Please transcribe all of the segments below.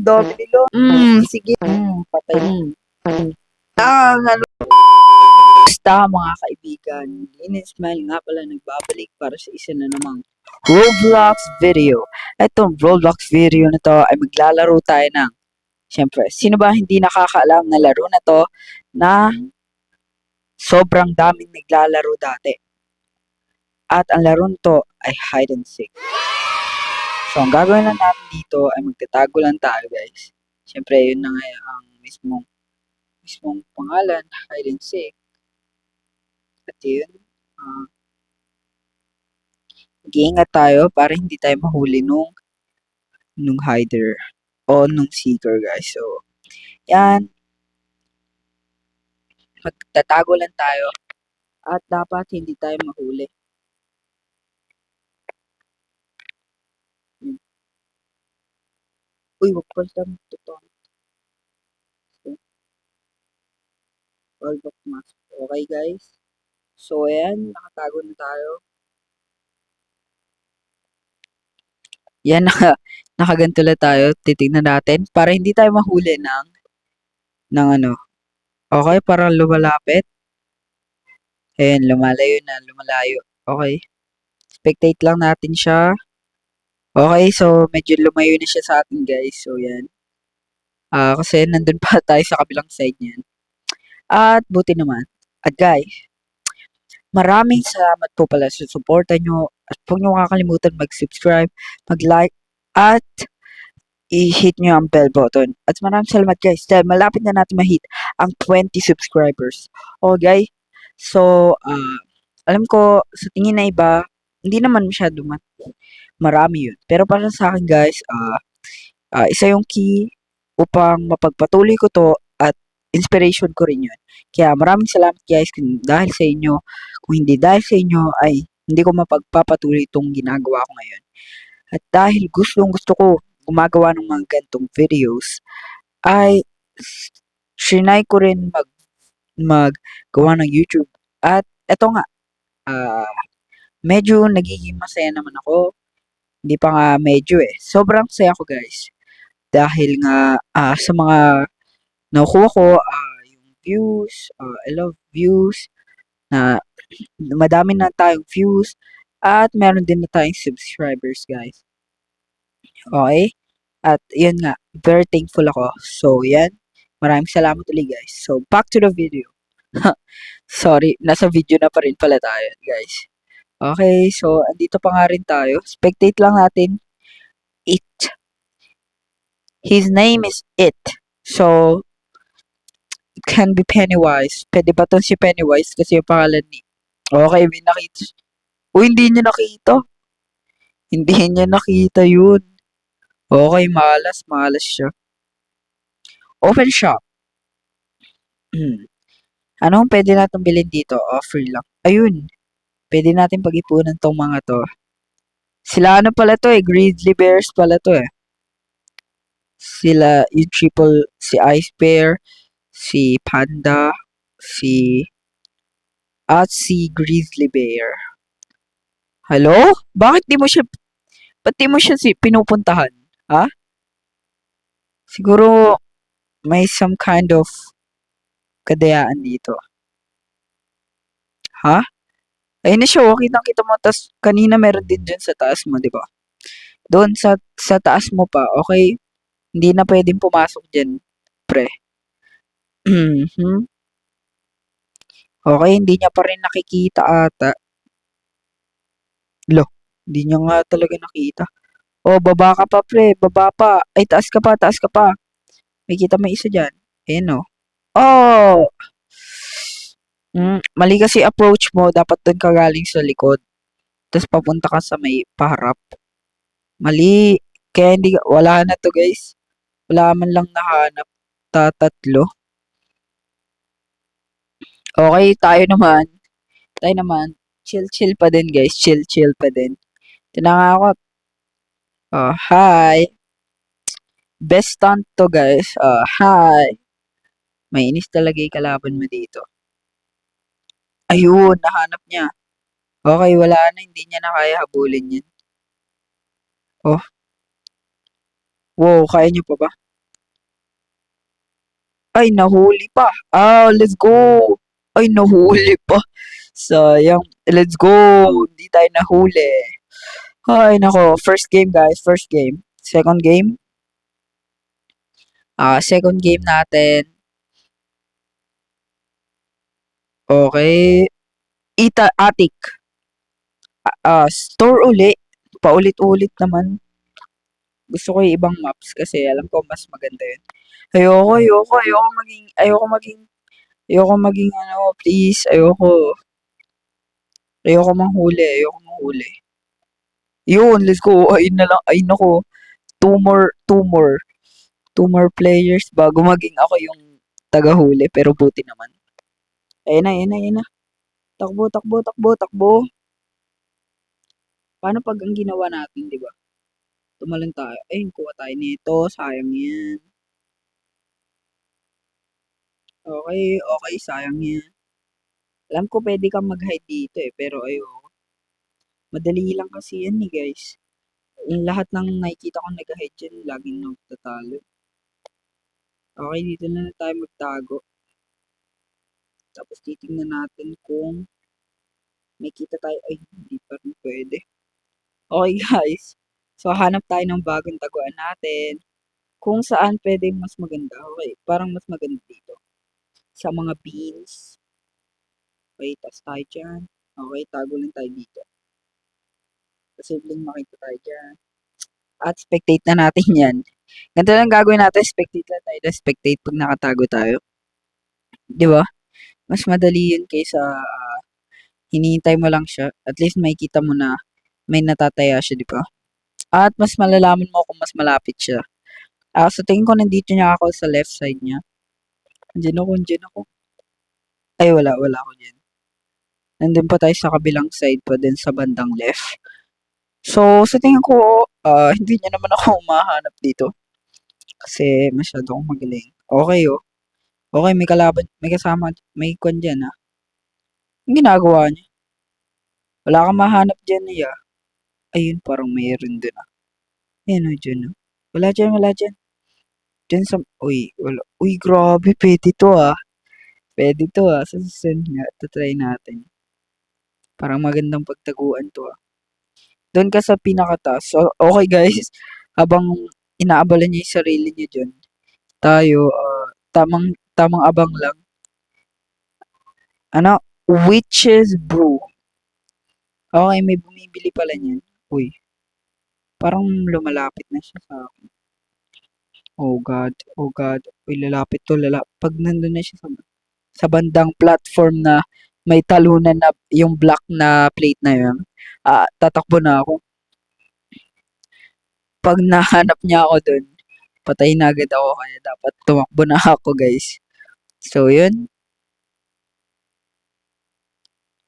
Domino. Sige. Patay. Ano? Basta mga kaibigan, Smile nga pala nagbabalik para sa isa na namang Roblox video. Itong Roblox video na to ay maglalaro tayo ng, syempre, sino ba hindi nakakaalam na laro na to na sobrang daming naglalaro dati. At ang laro nito ay hide and seek. So, ang gagawin lang natin dito ay magtatago lang tayo, guys. Syempre, yun na nga ang mismong pangalan, hide and seek. At yun, mag-iingat tayo para hindi tayo mahuli nung hider o nung seeker, guys. So, yan. Magtatago lang tayo at dapat hindi tayo mahuli. Uy, wag pa lang ito. All back mask. Okay, guys. So, ayan. Nakatago na tayo. Yan, nakaganto lang tayo. Titignan natin para hindi tayo mahuli ng ano. Okay, parang lumalapit. Ayan, lumalayo na, lumalayo. Okay. Spectate lang natin siya. Okay, so medyo lumayo na siya sa atin, guys. So, yan. Kasi nandun pa tayo sa kabilang side niyan. At buti naman. At guys, maraming salamat po pala sa suporta nyo. At huwag nyo kakalimutan mag-subscribe, mag-like, at i-hit nyo ang bell button. At maraming salamat, guys. Dahil malapit na natin ma-hit ang 20 subscribers. Okay? So, alam ko, sa tingin na iba, hindi naman masyado marami yun. Pero para sa akin, guys, isa yung key upang mapagpatuloy ko to at inspiration ko rin yun. Kaya maraming salamat, guys, kung dahil sa inyo. Kung hindi dahil sa inyo, ay hindi ko mapagpapatuloy itong ginagawa ko ngayon. At dahil gusto ko gumagawa ng mga gantong videos, ay trinay ko rin maggawa ng YouTube. At eto nga, medyo nagiging masaya naman ako. Hindi pa nga medyo Sobrang saya ko, guys. Dahil nga sa mga nakukuha ko, yung views, I love views, na madami na tayong views, at meron din na tayong subscribers, guys. Okay? At yun nga, very thankful ako. So, yan. Maraming salamat ulit, guys. So, back to the video. Sorry, nasa video na pa rin pala tayo, guys. Okay, so, andito pa nga rin tayo. Spectate lang natin. It. His name is It. So, it can be Pennywise. Pwede ba itong si Pennywise? Kasi yung pangalan ni... Okay, may nakita. Uy, hindi niya nakita. Hindi niya nakita yun. Okay, malas siya. Open shop. Anong pwede natin bilhin dito? Offer lang. Ayun. Pwede natin pag-ipunan tong mga to. Sila ano pala to Grizzly Bears pala to Sila yung si Ice Bear, si Panda, at si Grizzly Bear. Hello? Ba't di mo siya pinupuntahan? Ha? Siguro may some kind of kadayaan dito. Ha? Ayun na siya, kita mo. Tas kanina meron din dyan sa taas mo, di ba? Doon sa taas mo pa, okay? Hindi na pwedeng pumasok dyan, pre. Okay, hindi niya pa rin nakikita ata. Lo, hindi niya nga talaga nakita. Oh, baba ka pa, pre. Baba pa. Ay, taas ka pa, taas ka pa. May kita may isa dyan. Ayan, oh. Oh! Mali kasi approach mo. Dapat doon ka galing sa likod. Tapos papunta ka sa may paharap. Mali. Kaya wala na to, guys. Wala man lang nahanap. Tatlo. Okay, tayo naman. Chill pa din, guys. Chill pa din. Tinanga ako. Oh, hi. Best stunt to, guys. Hi. May inis talaga yung kalaban mo dito. Ayun, nahanap niya. Okay, wala na. Hindi niya na kaya habulin yan. Oh. Wow, kaya niyo pa ba? Ay, nahuli pa. Ah, let's go. Ay, nahuli pa. Sayang. Let's go. Hindi tayo nahuli. Ay, nako. First game, guys. First game. Second game. Second game natin. Okay. Attic. Store uli. Paulit-ulit naman. Gusto ko yung ibang maps kasi alam ko mas maganda yun. Ayoko maging ano, please. Ayoko manghuli. Yun, let's go. Ayun na lang. Ay, nako. Two more players bago maging ako yung tagahuli. Pero buti naman. Ayun na. Takbo. Paano pag ang ginawa natin, di ba? Tumalon tayo. Ayun, kuha tayo nito. Sayang yan. Okay, sayang yan. Alam ko pwede kang mag-hide dito eh, pero ayoko. Madali lang kasi yan eh, guys. Yung lahat ng nakikita kong nag-hide dyan, laging nagtatalo. Okay, dito na tayo magtago. Tapos titingnan natin kung may kita tayo. Ay, hindi pa rin pwede. Okay, guys. So, hanap tayo ng bagong taguan natin. Kung saan pwede mas maganda. Okay, parang mas maganda dito. Sa mga beans. Okay, tas tayo dyan. Okay, tago lang tayo dito. Posibleng makita tayo dyan. At spectate na natin yan. Ganito lang gagawin natin. Spectate lang tayo. Spectate pag nakatago tayo. Di ba? Mas madali yun kaysa hinihintay mo lang siya. At least makikita mo na may natataya siya, di ba? At mas malalaman mo kung mas malapit siya. So tingin ko nandito niya ako sa left side niya. Andiyan ako. Ay, wala ako dyan. Nandun pa tayo sa kabilang side pa din sa bandang left. So, sa tingin ko, hindi niya naman ako mahanap dito. Kasi masyado akong magaling. Okay, oh. Okay, may kalaban, may kasama, may kwan dyan, ah. Ang ginagawa niya? Wala kang mahanap dyan, niya. Ayun, parang mayroon din, ah. Ayun, oh, dyan, oh. Wala dyan. Dyan sa, uy, wala. Uy, grabe, pwede to, ah. Pwede to, ah. Sa susunod nga, try natin. Parang magandang pagtaguan to, ah. Doon ka sa pinakataas. So, okay, guys. Habang inaabala niya yung sarili niya dyan, tayo, tamang abang lang. Ano? Witch's Brew. Okay, may bumibili pala niyan. Uy, parang lumalapit na siya sa akin. Oh God. Uy, lalapit to, Pag nandun na siya sa bandang platform na may talunan na yung black na plate na yun, tatakbo na ako. Pag nahanap niya ako dun, patay na agad ako kaya dapat tumakbo na ako, guys. So, yun.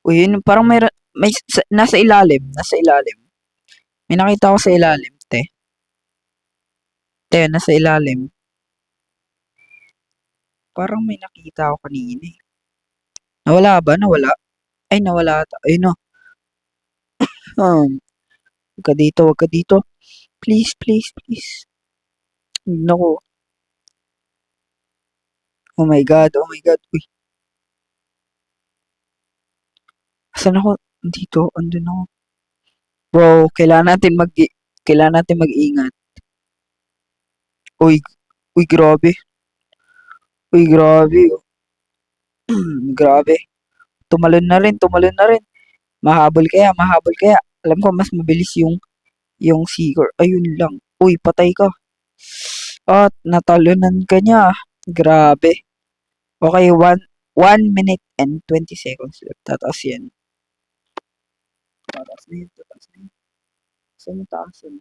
Uy, yun, parang nasa ilalim. May nakita ako sa ilalim, te. Te, nasa ilalim. Parang may nakita ako kanina eh. Nawala ba? Nawala? Ay, nawala ata. Ayun no. Huwag ka dito. Please. Naku. Oh my God. Uy, asan ako? Dito, andun ako. Bro, kailangan natin mag-ingat. Uy, grabe. Grabe. Grabe. Tumalon na rin. Mahabol kaya. Alam ko, mas mabilis yung seeker. Ayun lang. Uy, patay ka. At natalunan ka niya. Grabe. Okay, 1 minute and 20 seconds left. Tataas yan. Tataas na yun. Saan yung taas yun?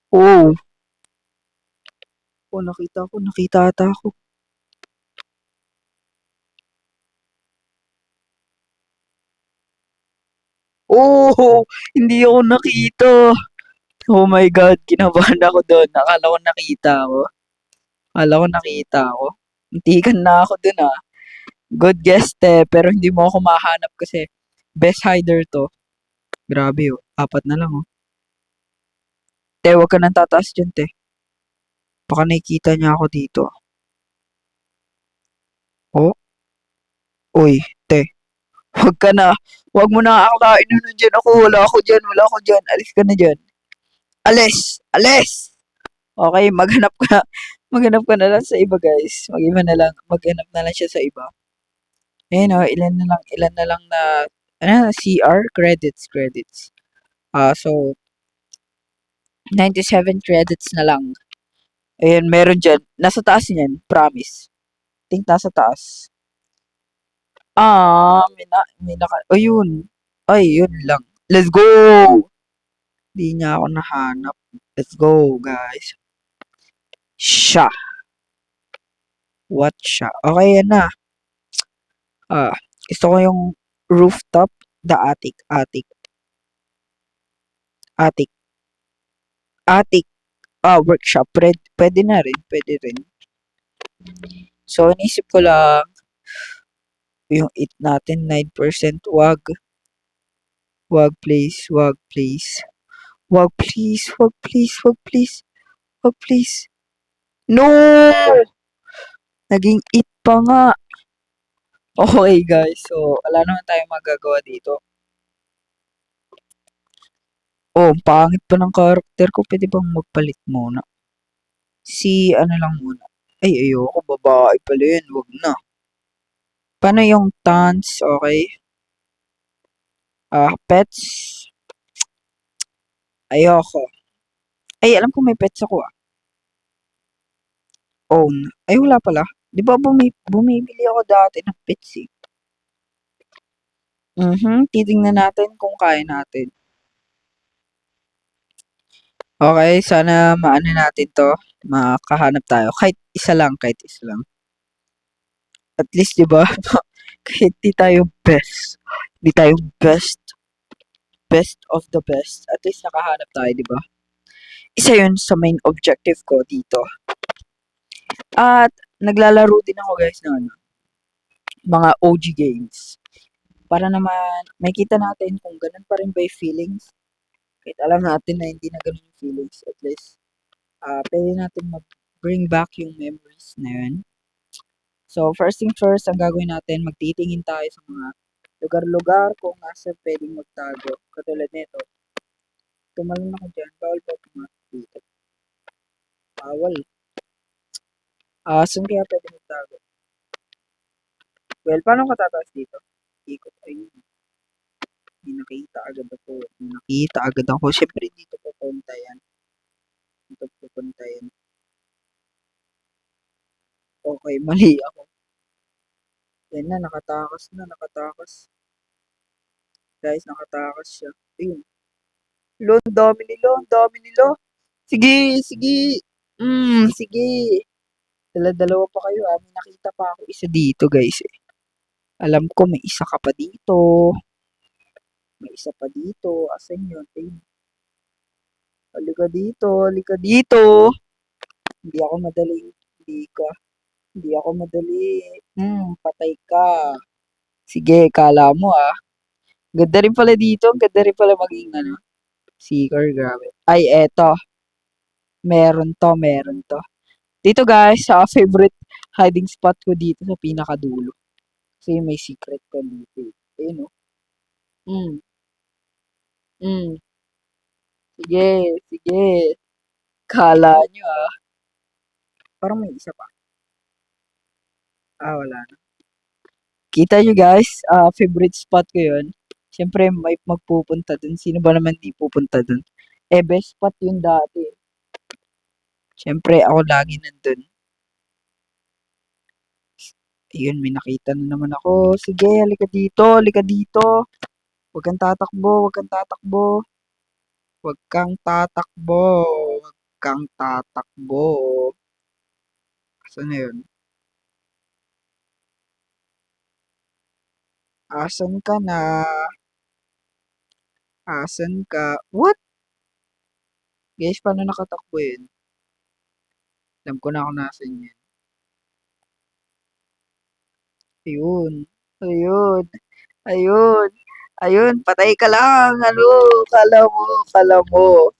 Oh! Oh, nakita ata ako. Oh! Hindi ako nakita. Oh my God, kinabahan ako doon. Akala ko nakita ako. Muntikan na ako doon, ah. Good guess, te. Pero hindi mo ako mahanap kasi best hider to. Grabe, oh. Apat na lang, oh. Te, wag ka nang tataas dyan, te. Baka nakikita niya ako dito. Oh, uy, te. Wag ka na. Wag mo na akalain na nandyan ako. Wala ako dyan. Wala ako dyan. Alis ka na dyan. Alis! Alis! Okay, maghanap ka. Maghanap ka na lang sa iba, guys. Mag-iba na lang. Maghanap na lang siya sa iba. Ayun, oh. Ilan na lang na, CR? Credits. So, 97 credits na lang. Ayun, meron dyan. Nasa taas niyan. Promise. Think nasa taas. Ayun. Ay, yun lang. Let's go! Di niya ako nahanap. Let's go, guys. Siya. What siya? Okay, yan na. Ah, gusto ko yung rooftop, the attic, attic, workshop. Pwede na rin, pwede rin. So, inisip ko lang, yung it natin, 9%, wag please, wag please. Wag please, wag please, wag please, wag please. No! Naging it pa nga. Okay, guys. So, wala naman tayong magagawa dito. Oh, ang pangit pa ng karakter ko. Pwede bang magpalit muna? Ano lang muna. Ay, ayoko. Babae pala yun. Wag na. Paano yung tons? Okay. Pets. Ayoko. Ay, alam ko may pets ako, ah. Own. Ay, wala pala. Di ba bumibili ako dati ng pets, eh. Titingnan natin kung kaya natin. Okay, sana maano natin to. Makahanap tayo. Kahit isa lang. At least, di ba? Kahit di tayo best. Di tayo best of the best. At least nakahanap tayo, di ba? Isa yun sa main objective ko dito. At naglalaro din ako, guys, ng mga OG games. Para naman makita natin kung ganun pa rin ba yung feelings. Kahit alam natin na hindi na ganun yung feelings. At least, pwede natin mag-bring back yung memories na yun. So, first thing first, ang gagawin natin, magtitingin tayo sa mga lugar-lugar kung nasa pwedeng magtago. Katulad nito. Tumalon ako dyan. Bawal ba pumasok dito? Bawal. Saan kaya pwede magtago? Well, paano ka tataas dito? Ikot. Ayun. May nakita agad ako. May nakita agad ako. Siyempre, dito pupunta yan. Dito pupunta yan. Okay, mali ako. Yan na, nakatakas. Guys, nakatakas siya. Ayun. Ang dami nila. Sige. Sige. Dala-dalawa pa kayo, ah. May nakita pa ako isa dito, guys, eh. Alam ko may isa ka pa dito. May isa pa dito. Asan yun? Ayun. Halika dito. Halika dito. Hindi ako madali. Hindi ka. Hindi ako madali. Patay ka. Sige, kala mo, ah. Ganda rin pala dito. Ganda rin pala maging, seeker, grabe. Ay, eto. Meron to. Dito, guys, sa favorite hiding spot ko dito sa pinakadulo. Kasi may secret ko dito, eh. Ayun, oh. Hmm, hmm. Sige. Kala nyo, ah. Parang may isa pa. Wala na. Kita nyo, guys, favorite spot ko yun. Siyempre, may magpupunta dun. Sino ba naman di pupunta dun? Best spot yun dati. Siyempre, ako lagi nandun. Ayun, may nakita na naman ako. Sige, halika dito, halika dito. Huwag kang tatakbo, huwag kang tatakbo. Huwag kang tatakbo. Huwag kang tatakbo. Saan na yun? Asan ka na? Asan ka? What? Guys, paano nakatakbo yun? Alam ko na kung nasan yun. Ayun. Ayun. Ayun. Ayun. Patay ka lang. Ano? Kala mo. Kala mo.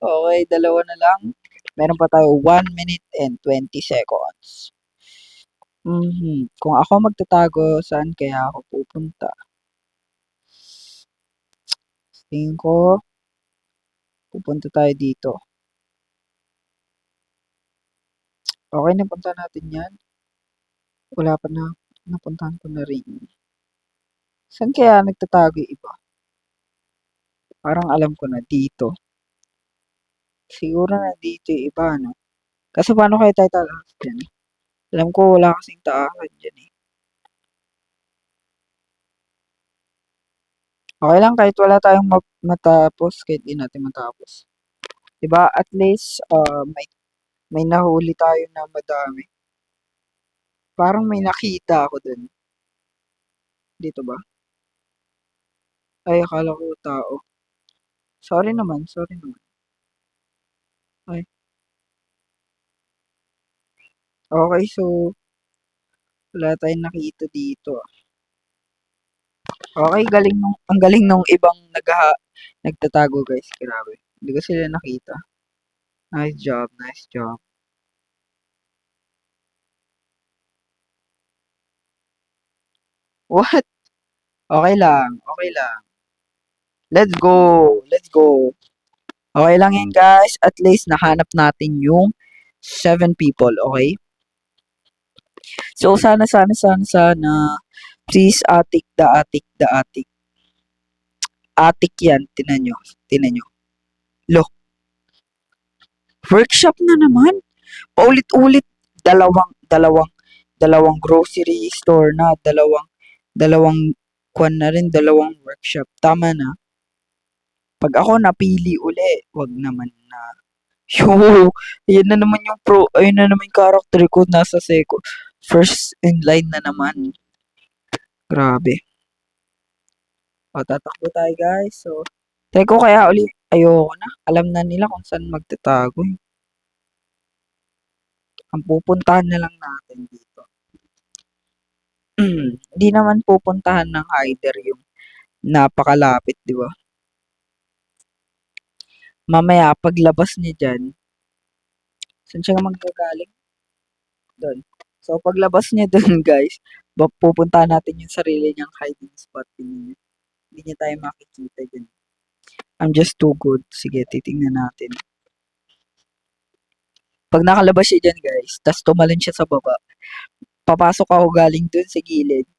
Okay, dalawa na lang. Meron pa tayo 1 minute and 20 seconds. Kung ako magtatago, saan kaya ako pupunta? Tingin ko, pupunta tayo dito. Okay, napunta natin yan. Wala pa na. Napuntahan ko na rin. Saan kaya nagtatago yung iba? Parang alam ko na dito. Siguro na dito yung iba, no? Kasi paano kayo tayo tataas dyan? Alam ko wala kasing taasan dyan eh. Okay lang kahit wala tayong matapos, kahit di natin matapos. Diba? At least, may nahuli tayo na madami. Parang may nakita ako dun. Dito ba? Ay, akala ko tao. Sorry naman, sorry naman. Ay, okay, so, wala tayong nakita dito. Okay, ang galing nung ibang nagtatago guys, grabe. Hindi ko sila nakita. Nice job, nice job. What? Okay lang, okay lang. Let's go, let's go. Okay lang yan guys, at least nahanap natin yung 7 people, okay? So sana, please atik. Atik yan, tinan nyo. Lo, workshop na naman. Paulit-ulit, dalawang grocery store na, dalawang kwan na rin, dalawang workshop. Tama na. Pag ako napili uli, wag naman na. Yo, ayan na naman yung ayun na naman yung character ko, nasa first in line na naman. Grabe. O, tatakbo tayo guys. So, try ko kaya uli, ayoko na. Alam na nila kung saan magtatago eh. Ang pupuntahan na lang natin dito. Hindi naman pupuntahan ng hider yung napakalapit, di ba? Mamaya, paglabas niya dyan, saan siya magagaling? Doon. So, paglabas niya doon, guys, pupuntahan natin yung sarili niyang hiding spot. Hindi niya tayo makikita dyan. I'm just too good. Sige, titingnan natin. Pag nakalabas siya dyan, guys, tas tumalon siya sa baba, papasok ako galing doon sa gilid,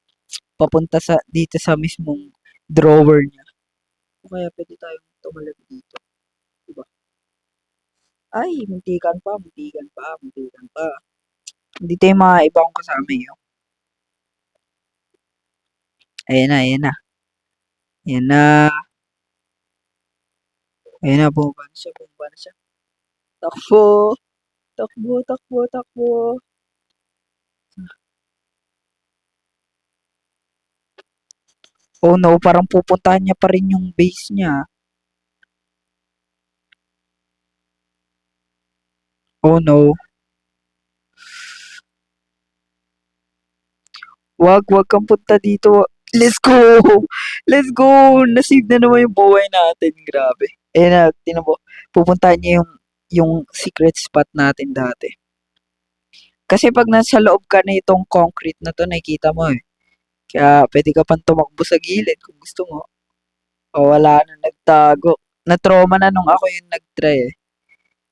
papunta dito sa mismong drawer niya. O kaya pwede tayong tumalon dito. Diba? Ay, muntikan pa. Hindi tayo mga ibang kasama yun. Ayan na, ayan na. Ayan na. Ayan na, bumaba na siya. Takbo, takbo. Oh no, parang pupuntahan niya pa rin yung base niya. Oh no. Wag kang punta dito. Let's go! Let's go! Nasave na naman yung buhay natin. Grabe. Ayan na, tinan mo. Pupuntahan niya yung secret spot natin dati. Kasi pag nasa loob ka na itong concrete na to, nakikita mo eh. Kaya pwede ka pang tumakbo sa gilid kung gusto mo. O wala na, nagtago. Na-trauma na nung ako yung nag-try eh.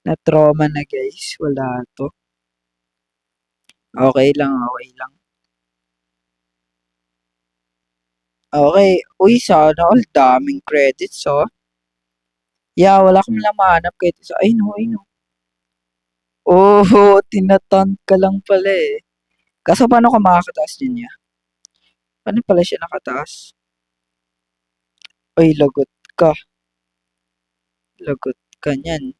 Na-trauma na guys. Wala to. Okay lang, okay lang. Okay. Uy, sana all daming credits oh. Yeah, wala akong lang mahanap kahit isa. Ay no, ay no. Oh, tinataunt ka lang pala eh. Kaso paano ka makakataas din niya? Paano pala siya nakataas? Ay, lagot ka. Lagot ka niyan.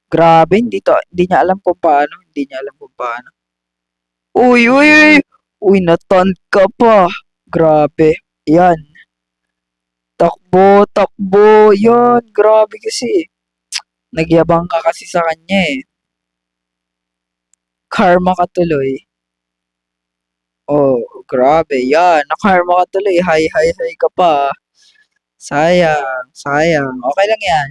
Grabe, hindi niya alam kung paano. Hindi niya alam kung paano. Uy! Uy, nataunt ka pa. Grabe. Yan. Takbo. Yan, grabe kasi. Nagyabang ka kasi sa kanya eh. Karma ka tuloy. Oh, grabe. Yan, nakarma ka tuloy. Hi, hi, hi ka pa. Sayang, sayang. Okay lang yan.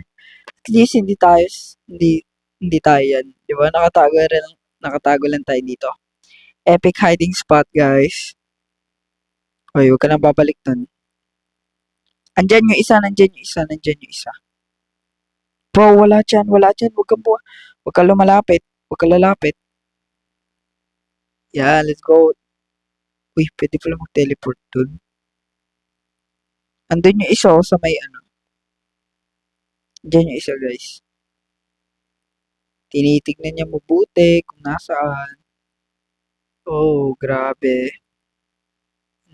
At least hindi tayo yan. Di ba? Nakatago lang tayo dito. Epic hiding spot, guys. Hoy, huwag ka nang babalik dun. Andyan yung isa, nandyan yung isa, nandyan yung isa. Bro, wala dyan, wala dyan. Huwag kang lumalapit. Huwag kang lalapit. Yeah, let's go. Uy, pwede pala mag-teleport dun. Andun yung isa sa may ano. Andyan yung isa, guys. Tinitignan niya mabuti kung nasaan. Oh, grabe.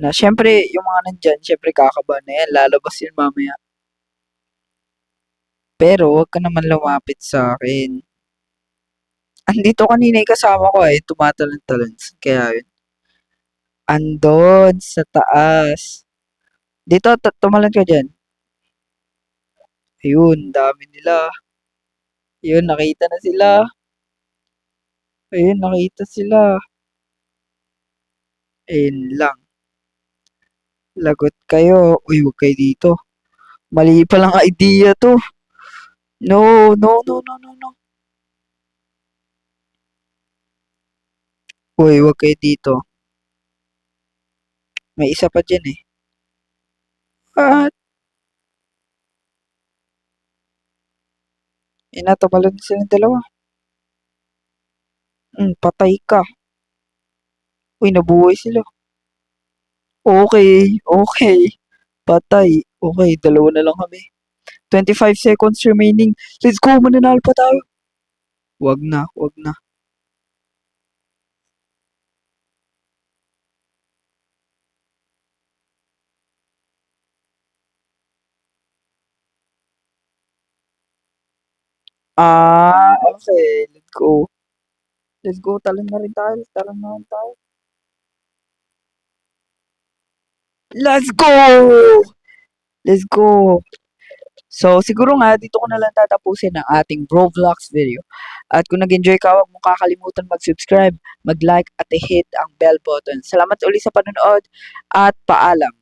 Syempre, yung mga nandyan, syempre kakabahan na yan. Lalabas yun mamaya. Pero, huwag ka naman lumapit sa akin. Andito kanina yung kasama ko eh. Tumatalon-talon. Kaya yun. Andon sa taas. Dito, tumalon ka dyan. Ayun, dami nila. Ayun, nakita na sila. Ayun, nakita sila. Ayun lang. Lagot kayo. Uy, huwag kayo dito. Mali palang idea to. No, no, no, no, no, no. Uy, huwag kayo dito. May isa pa dyan eh. At, tumalon na silang dalawa. Patay ka. Uy, nabuhay sila. Okay, okay. Patay. Okay, dalawa na lang kami. 25 seconds remaining. Let's go, mananalo pa tayo. Wag na, wag na. Okay. Let's go. Let's go. Talon na rin tayo. Talon na rin tayo. Let's go! Let's go! So, siguro nga, dito ko na lang tatapusin ang ating Roblox video. At kung nag-enjoy ka, huwag mong kakalimutan mag-subscribe, mag-like, at i-hit ang bell button. Salamat ulit sa panonood at paalam.